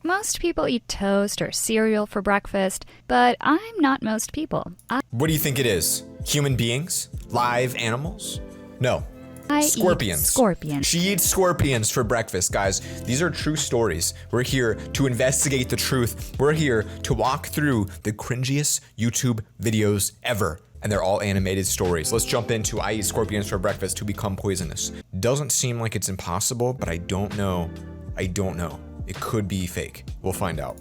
Most people eat toast or cereal for breakfast, but I'm not most people. What do you think it is? Human beings? Live animals? No. I Scorpions. eat scorpions. She eats scorpions for breakfast, guys. These are true stories. We're here to investigate the truth. We're here to walk through the cringiest YouTube videos ever. And they're all animated stories. Let's jump into I eat scorpions for breakfast to become poisonous. Doesn't seem like it's impossible, but I don't know. It could be fake. We'll find out.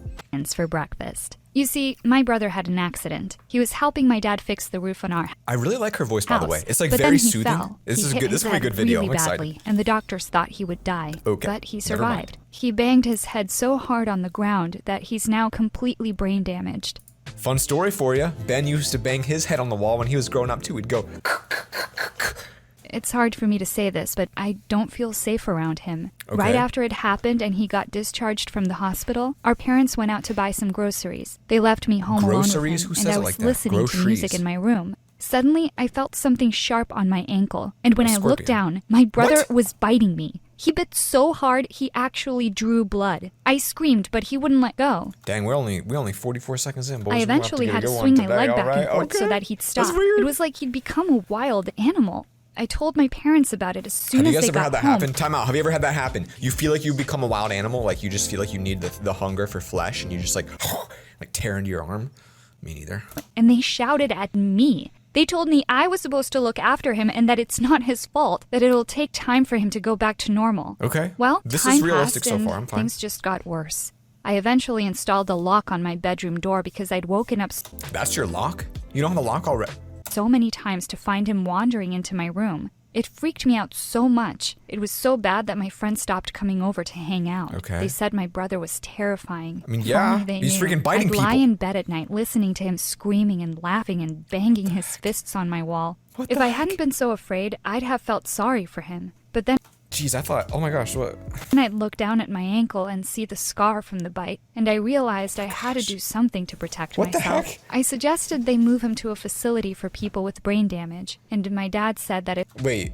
For breakfast. You see, my brother had an accident. He was helping my dad fix the roof on our house. I really like her voice, by the way. It's like but very then he soothing. Fell. This he is hit good. This is his gonna be a head good video. really I'm excited. badly, and the doctors thought he would die. Okay. But he Never mind. survived. He banged his head so hard on the ground that he's now completely brain damaged. Fun story for you. Ben used to bang his head on the wall when he was growing up too. He'd go. It's hard for me to say this, but I don't feel safe around him. Okay. Right after it happened and he got discharged from the hospital, our parents went out to buy some groceries. They left me home Groceries? alone Who with him, says and it I was like that? listening to Groceries. music in my room. Suddenly, I felt something sharp on my ankle, and when A I looked scorpion. down, my brother What? was biting me. He bit so hard, he actually drew blood. I screamed, but he wouldn't let go. Dang, we're only 44 seconds in, boys. I We're gonna have eventually get had a to good swing one my leg today, back and alright? forth so Okay. that he'd That's stop. weird. It was like he'd become a wild animal. I told my parents about it as soon Have you as guys they ever got had that home. happen? Time out. Have you ever had that happen? You feel like you become a wild animal, like you just feel like you need the hunger for flesh, and you just like tear into your arm? Me neither. And they shouted at me. They told me I was supposed to look after him and that it's not his fault, that it'll take time for him to go back to normal. Okay. Well, This time is realistic passed so and far. I'm fine. things just got worse. I eventually installed a lock on my bedroom door because I'd woken up That's your lock? You don't have a lock already? so many times to find him wandering into my room. It freaked me out so much. It was so bad that my friends stopped coming over to hang out. Okay. They said my brother was terrifying. I mean, If yeah, only they he's knew. freaking biting I'd lie people. in bed at night listening to him screaming and laughing and banging his fists on my wall. What If the I heck? hadn't been so afraid, I'd have felt sorry for him. But then Jeez, I thought, oh my gosh, what? I'd look down at my ankle and see the scar from the bite, and I realized I had to do something to protect What the myself. heck? I suggested they move him to a facility for people with brain damage, and my dad said that if Wait,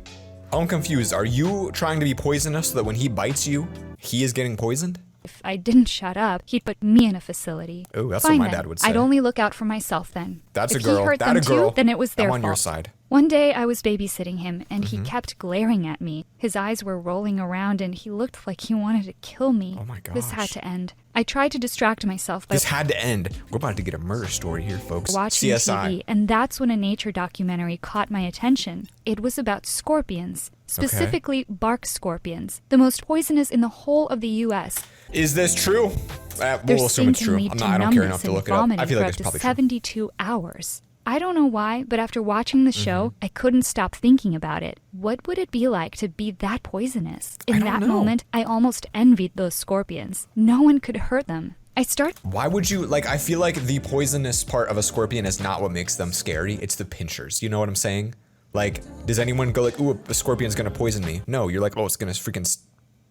I'm confused. Are you trying to be poisonous so that when he bites you, he is getting poisoned? I didn't shut up, he'd put me in a facility. Oh, that's what Fine my then. dad would say. I'd only look out for myself then. That's if a girl. He hurt That them a girl. Too, then it was their I'm on fault. your side. One day I was babysitting him and Mm-hmm. he kept glaring at me. His eyes were rolling around and he looked like he wanted to kill me. Oh my This had gosh. to end. I tried to distract myself by This had to end. We're about to get a murder story here, folks. watching CSI. TV, and that's when a nature documentary caught my attention. It was about scorpions, specifically bark scorpions, the most poisonous in the whole of the U.S. Is this true? Their We'll assume sting it's can true. lead to I don't care numbness enough to and look it up. vomiting I feel for like up it's to probably true. 72 hours. I don't know why, but after watching the show, Mm-hmm. I couldn't stop thinking about it. What would it be like to be that poisonous? In don't that know. moment, I almost envied those scorpions. No one could hurt them. I started Why would you, like, I feel like the poisonous part of a scorpion is not what makes them scary. It's the pinchers. You know what I'm saying? Like, does anyone go like, ooh, a scorpion's gonna poison me? No, you're like, oh, it's gonna freaking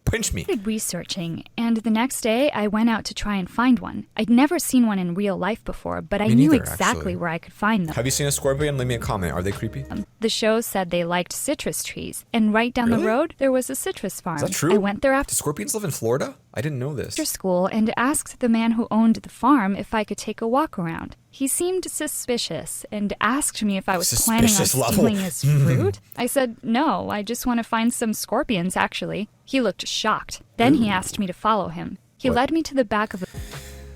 pinch me. researching, and the next day I went out to try and find one. I'd never seen one in real life before, but I Me knew neither, exactly actually. where I could find them. Have you seen a scorpion? Leave me a comment. Are they creepy? The show said they liked citrus trees, and right down Really? the road there was a citrus farm. Is that true? I went there Do after scorpions live in Florida? I didn't know this. school and asked the man who owned the farm if I could take a walk around. He seemed suspicious and asked me if I was planning on Suspicious level. stealing his fruit. I said, no, I just want to find some scorpions, actually. He looked shocked. Then he asked me to follow him. He What? led me to the back of a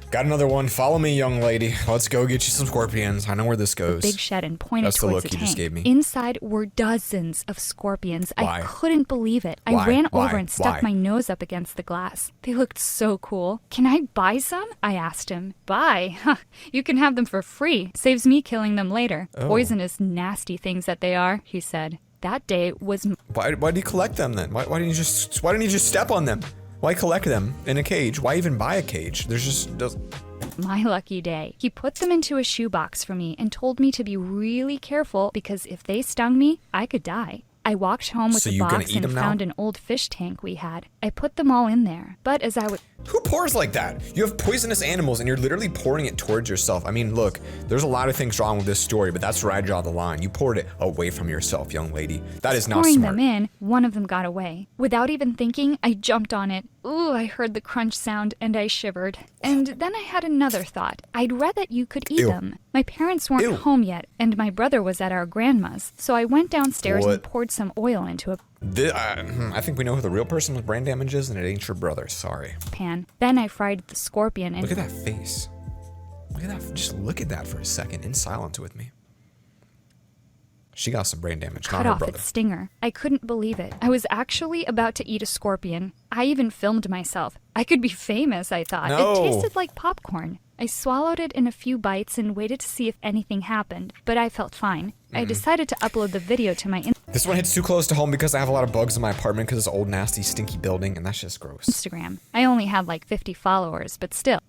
Got another one. Follow me, young lady. Let's go get you some scorpions. I know where this goes. big shed and pointed That's the towards look the you tank. just gave me. Inside were dozens of scorpions. Why? I couldn't believe it. Why? I ran Why? over and stuck Why? my nose up against the glass. They looked so cool. Can I buy some? I asked him. Buy? Huh. You can have them for free. Saves me killing them later. Oh. Poisonous, nasty things that they are, he said. That day was Why do you collect them then? Why didn't you just step on them? Why collect them in a cage? Why even buy a cage? There's just my lucky day. He put them into a shoebox for me and told me to be really careful because if they stung me, I could die. I walked home with So the you gonna box eat and them now? found an old fish tank we had. I put them all in there. But as I was Who pours like that? You have poisonous animals and you're literally pouring it towards yourself. I mean, look, there's a lot of things wrong with this story, but that's where I draw the line. You poured it away from yourself, young lady. That is not pouring smart. them in, one of them got away. Without even thinking, I jumped on it. Ooh, I heard the crunch sound and I shivered. And then I had another thought. I'd read that you could eat Ew. them. My parents weren't Ew. home yet, and my brother was at our grandma's, so I went downstairs What? and poured some oil into a I think we know who the real person with brain damage is, and it ain't your brother. Sorry. pan. Then I fried the scorpion and Look at that face. Look at that. Just look at that for a second in silence with me. She got some brain damage, not cut her off brother. its stinger. I couldn't believe it. I was actually about to eat a scorpion. I even filmed myself. I could be famous, I thought. No. It tasted like popcorn. I swallowed it in a few bites and waited to see if anything happened, but I felt fine. I decided to upload the video to my This one hits too close to home because I have a lot of bugs in my apartment because it's an old, nasty, stinky building, and that's just gross. Instagram. I only had like 50 followers, but still.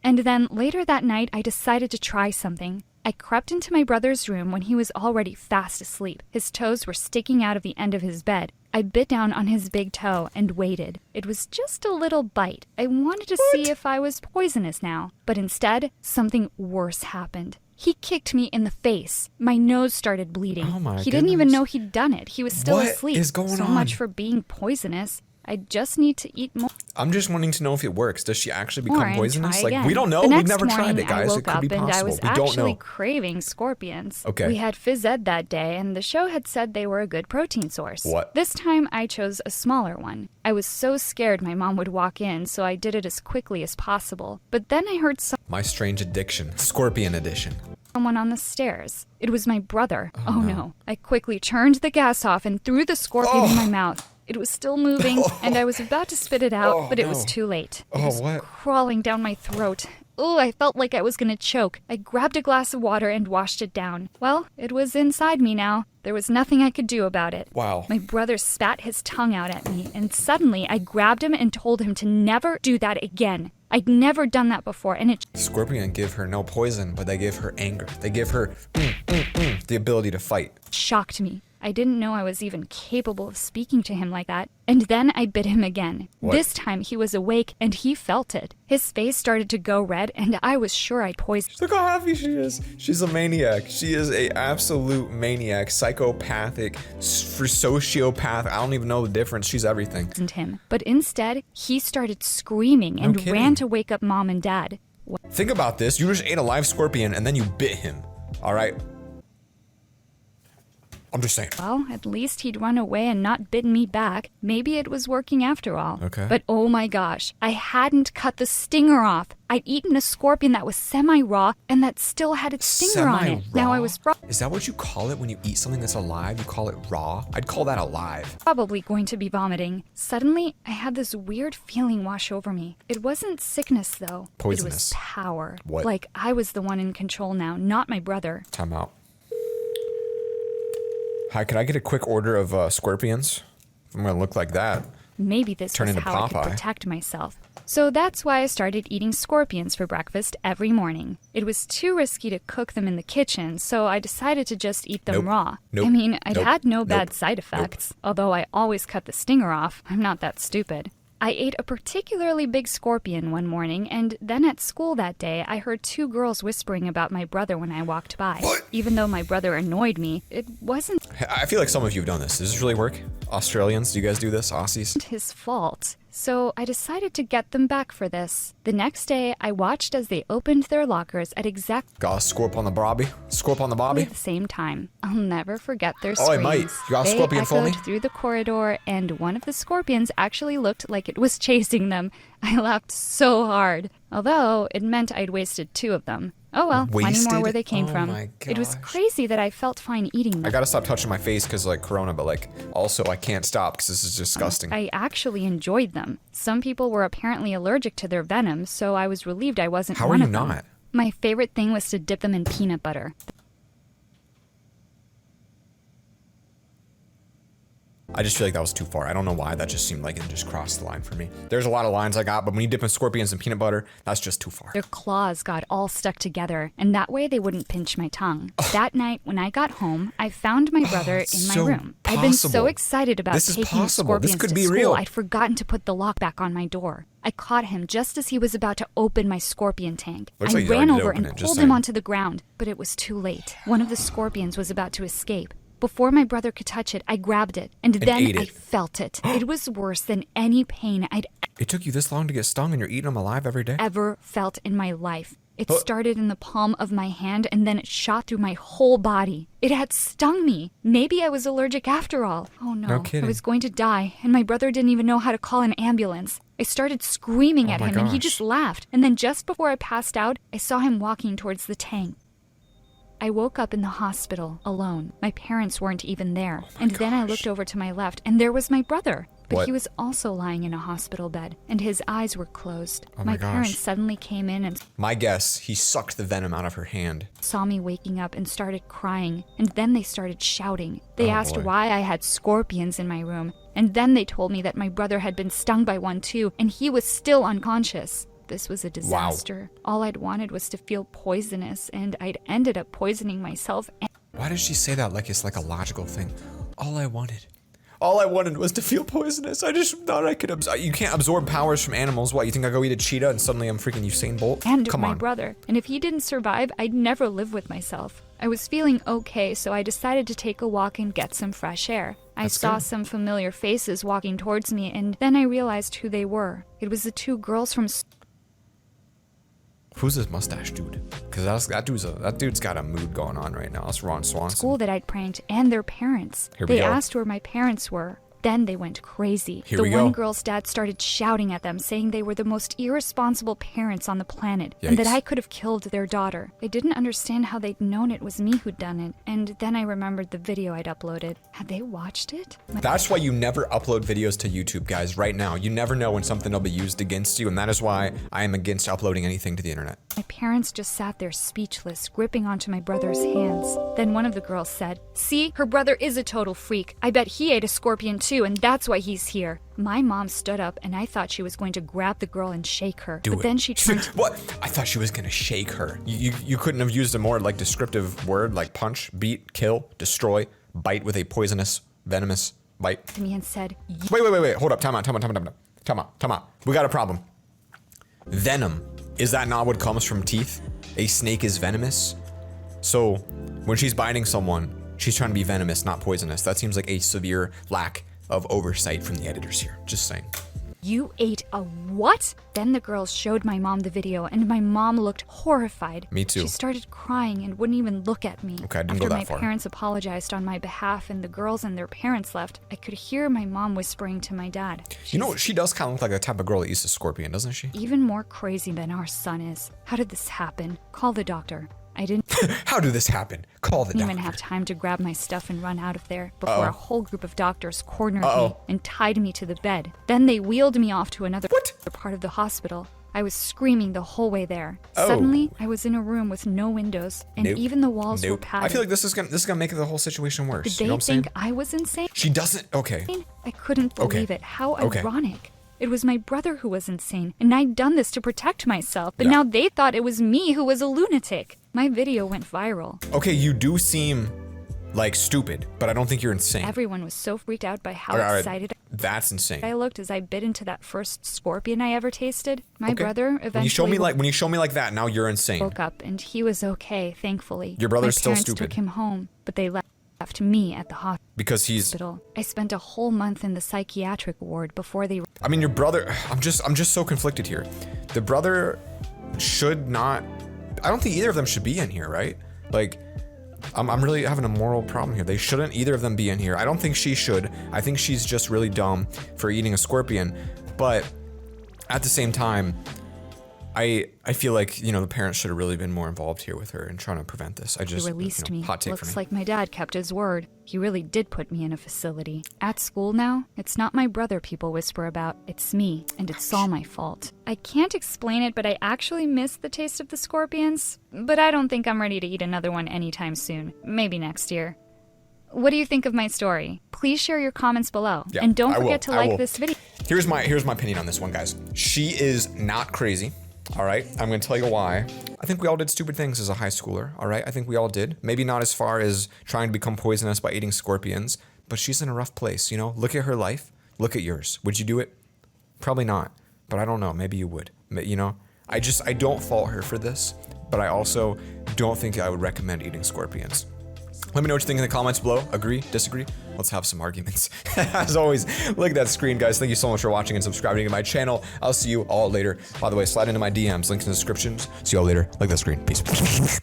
And then later that night, I decided to try something. I crept into my brother's room when he was already fast asleep. His toes were sticking out of the end of his bed. I bit down on his big toe and waited. It was just a little bite. I wanted to see if I was poisonous now, but instead, something worse happened. He kicked me in the face. My nose started bleeding. Oh my He didn't even goodness. know he'd done it. He was still What asleep. is going so on? much for being poisonous. I just need to eat more. I'm just wanting to know if it works. Does she actually become and poisonous? try Like, again. we don't know. The We've next never tried morning, it, guys. I It woke could be up and I possible. was We don't actually know. craving scorpions. Okay. We had phys ed that day, and the show had said they were a good protein source. What? This time, I chose a smaller one. I was so scared my mom would walk in, so I did it as quickly as possible. But then I heard My strange addiction. Scorpion edition. someone on the stairs. It was my brother. Oh no. I quickly turned the gas off and threw the scorpion in my mouth. It was still moving, and I was about to spit it out, but it was too late. It was what? crawling down my throat. Oh, I felt like I was gonna choke. I grabbed a glass of water and washed it down. Well, it was inside me now. There was nothing I could do about it. Wow. My brother spat his tongue out at me, and suddenly I grabbed him and told him to never do that again. I'd never done that before, and it Scorpion give her no poison, but they give her anger. They give her the ability to fight. shocked me. I didn't know I was even capable of speaking to him like that. And then I bit him again. What? This time he was awake and he felt it. His face started to go red and I was sure I'd poisoned Look how happy she is. She's a maniac. She is a absolute maniac, psychopathic, for sociopath. I don't even know the difference. She's everything. him. But instead, he started screaming and kidding. ran to wake up Mom and Dad. Think about this. You just ate a live scorpion and then you bit him. All right. I'm just saying. Well, at least he'd run away and not bitten me back. Maybe it was working after all. Okay. But oh my gosh, I hadn't cut the stinger off. I'd eaten a scorpion that was semi-raw and that still had its stinger on it. Now I was Is that what you call it when you eat something that's alive? You call it raw? I'd call that alive. probably going to be vomiting. Suddenly, I had this weird feeling wash over me. It wasn't sickness, though. It Poisonous. was power. What? Like I was the one in control now, not my brother. Time out. Hi, could I get a quick order of scorpions? I'm gonna look like that. Maybe this Turn was into how I could Popeye. protect myself. So that's why I started eating scorpions for breakfast every morning. It was too risky to cook them in the kitchen, so I decided to just eat them Nope. raw. Nope. I mean, I'd Nope. had no bad Nope. side effects, although I always cut the stinger off. I'm not that stupid. I ate a particularly big scorpion one morning, and then at school that day, I heard two girls whispering about my brother when I walked by. What? Even though my brother annoyed me, it wasn't I feel like some of you have done this. Does this really work? Australians, do you guys do this? Aussies? his fault. So I decided to get them back for this. The next day, I watched as they opened their lockers at exactly Got a scorp on the bobby? Scorp on the bobby? the same time. I'll never forget their Oh, I screams. might. You got a They scorpion for me? echoed through the corridor, and one of the scorpions actually looked like it was chasing them. I laughed so hard, although it meant I'd wasted two of them. Oh well, plenty more Wasted? where they came Oh from. my It was gosh. crazy that I felt fine eating them. I gotta stop touching my face because like corona, but like also I can't stop because this is disgusting. I actually enjoyed them. Some people were apparently allergic to their venom, so I was relieved I wasn't How are one you of them. not? My favorite thing was to dip them in peanut butter. I just feel like that was too far. I don't know why. That just seemed like it just crossed the line for me. There's a lot of lines I got, but when you dip in scorpions and peanut butter, that's just too far. Their claws got all stuck together, and that way they wouldn't pinch my tongue. That night, when I got home, I found my brother in my so room. I'd been so possible. excited about This is taking the possible. This scorpions could to be school, real. I'd forgotten to put the lock back on my door. I caught him just as he was about to open my scorpion tank. Looks I like you ran already over opened and it, just pulled him saying. onto the ground, but it was too late. One of the scorpions was about to escape. Before my brother could touch it, I grabbed it, and then ate I it. felt it. It was worse than any pain I'd It took you this long to get stung and you're eating them alive every day? ever felt in my life. It started in the palm of my hand and then it shot through my whole body. It had stung me. Maybe I was allergic after all. Oh no, No kidding. I was going to die, and my brother didn't even know how to call an ambulance. I started screaming at my him and he gosh. just laughed. And then just before I passed out, I saw him walking towards the tank. I woke up in the hospital alone. My parents weren't even there. And then I looked over to my left and there was my brother. But What? he was also lying in a hospital bed and his eyes were closed. Oh my gosh. parents suddenly came in and My guess, he sucked the venom out of her hand. saw me waking up and started crying, and then they started shouting. They Oh, asked boy. why I had scorpions in my room, and then they told me that my brother had been stung by one too, and he was still unconscious. This was a disaster. All I'd wanted was to feel poisonous, and I'd ended up poisoning myself. Why does she say that like it's like a logical thing? All I wanted was to feel poisonous. I just thought I could absorb. You can't absorb powers from animals. What, you think I go eat a cheetah and suddenly I'm freaking Usain Bolt? And Come my on. brother. And if he didn't survive, I'd never live with myself. I was feeling okay, so I decided to take a walk and get some fresh air. I That's saw good. some familiar faces walking towards me, and then I realized who they were. It was the two girls from Who's this mustache dude? Because that dude's got a mood going on right now. That's Ron Swanson. school that I'd pranked and their parents. Here we They go. asked where my parents were. Then they went crazy. Here The we one go. girl's dad started shouting at them, saying they were the most irresponsible parents on the planet, and that Yikes. I could have killed their daughter. I didn't understand how they'd known it was me who'd done it, and then I remembered the video I'd uploaded. Had they watched it? That's why you never upload videos to YouTube, guys, right now. You never know when something will be used against you, and that is why I am against uploading anything to the internet. My parents just sat there speechless, gripping onto my brother's hands. Then one of the girls said, "See, her brother is a total freak. I bet he ate a scorpion too, and that's why he's here." My mom stood up, and I thought she was going to grab the girl and shake her. Do but it. then she turned What? I thought she was gonna shake her. You couldn't have used a more like descriptive word like punch, beat, kill, destroy, bite with a poisonous, venomous bite. to me and said, Wait. Hold up. Time out. We got a problem. Venom. Is that not what comes from teeth? A snake is venomous. So when she's biting someone, she's trying to be venomous, not poisonous. That seems like a severe lack of oversight from the editors here. Just saying. "You ate a what?" Then the girls showed my mom the video, and my mom looked horrified. Me too. She started crying and wouldn't even look at me. Okay, I didn't After go that my far. parents apologized on my behalf and the girls and their parents left, I could hear my mom whispering to my dad. You know, she does kind of look like the type of girl that eats a scorpion, doesn't she? Even more crazy than our son is. How did this happen? Call the doctor. I didn't How did this happen? Call the even doctor. have time to grab my stuff and run out of there before Uh-oh. a whole group of doctors cornered Uh-oh. me and tied me to the bed. Then they wheeled me off to another What? part of the hospital. I was screaming the whole way there. Oh. Suddenly, I was in a room with no windows, and Nope. even the walls were Nope. padded. I feel like this is gonna make the whole situation worse. Did You they know what I'm saying? think I was insane? She doesn't. Okay. I couldn't Okay. believe it. How Okay. ironic. It was my brother who was insane, and I'd done this to protect myself, but Yeah. now they thought it was me who was a lunatic. My video went viral. Okay, you do seem like stupid, but I don't think you're insane. Everyone was so freaked out by how All right, excited that's insane. I looked as I bit into that first scorpion I ever tasted. My Okay. brother eventually when you show me like that, now you're insane. woke up, and he was okay, thankfully. Your brother's My still parents stupid. took him home, but they left me at the Because he's hospital. I spent a whole month in the psychiatric ward before they I mean your brother I'm just so conflicted here. The brother should not I don't think either of them should be in here, right? Like I'm really having a moral problem here. They shouldn't either of them be in here. I don't think she should. I think she's just really dumb for eating a scorpion. But at the same time, I feel like, you know, the parents should have really been more involved here with her and trying to prevent this. I He just released you know, me. hot take for Looks me. like my dad kept his word. He really did put me in a facility. At school now, it's not my brother people whisper about. It's me, and it's all my fault. I can't explain it, but I actually miss the taste of the scorpions. But I don't think I'm ready to eat another one anytime soon. Maybe next year. What do you think of my story? Please share your comments below. Yeah, And don't I will. forget to I like will. this video. Here's my opinion on this one, guys. She is not crazy. All right, I'm gonna tell you why. I think we all did stupid things as a high schooler. All right, I think we all did. Maybe not as far as trying to become poisonous by eating scorpions, but she's in a rough place. You know, look at her life. Look at yours. Would you do it? Probably not. But I don't know. Maybe you would. You know, I don't fault her for this, but I also don't think I would recommend eating scorpions. Let me know what you think in the comments below. Agree, disagree? Let's have some arguments. As always, look at that screen, guys. Thank you so much for watching and subscribing to my channel. I'll see you all later. By the way, slide into my DMs. Links in the descriptions. See you all later. Look at that screen. Peace.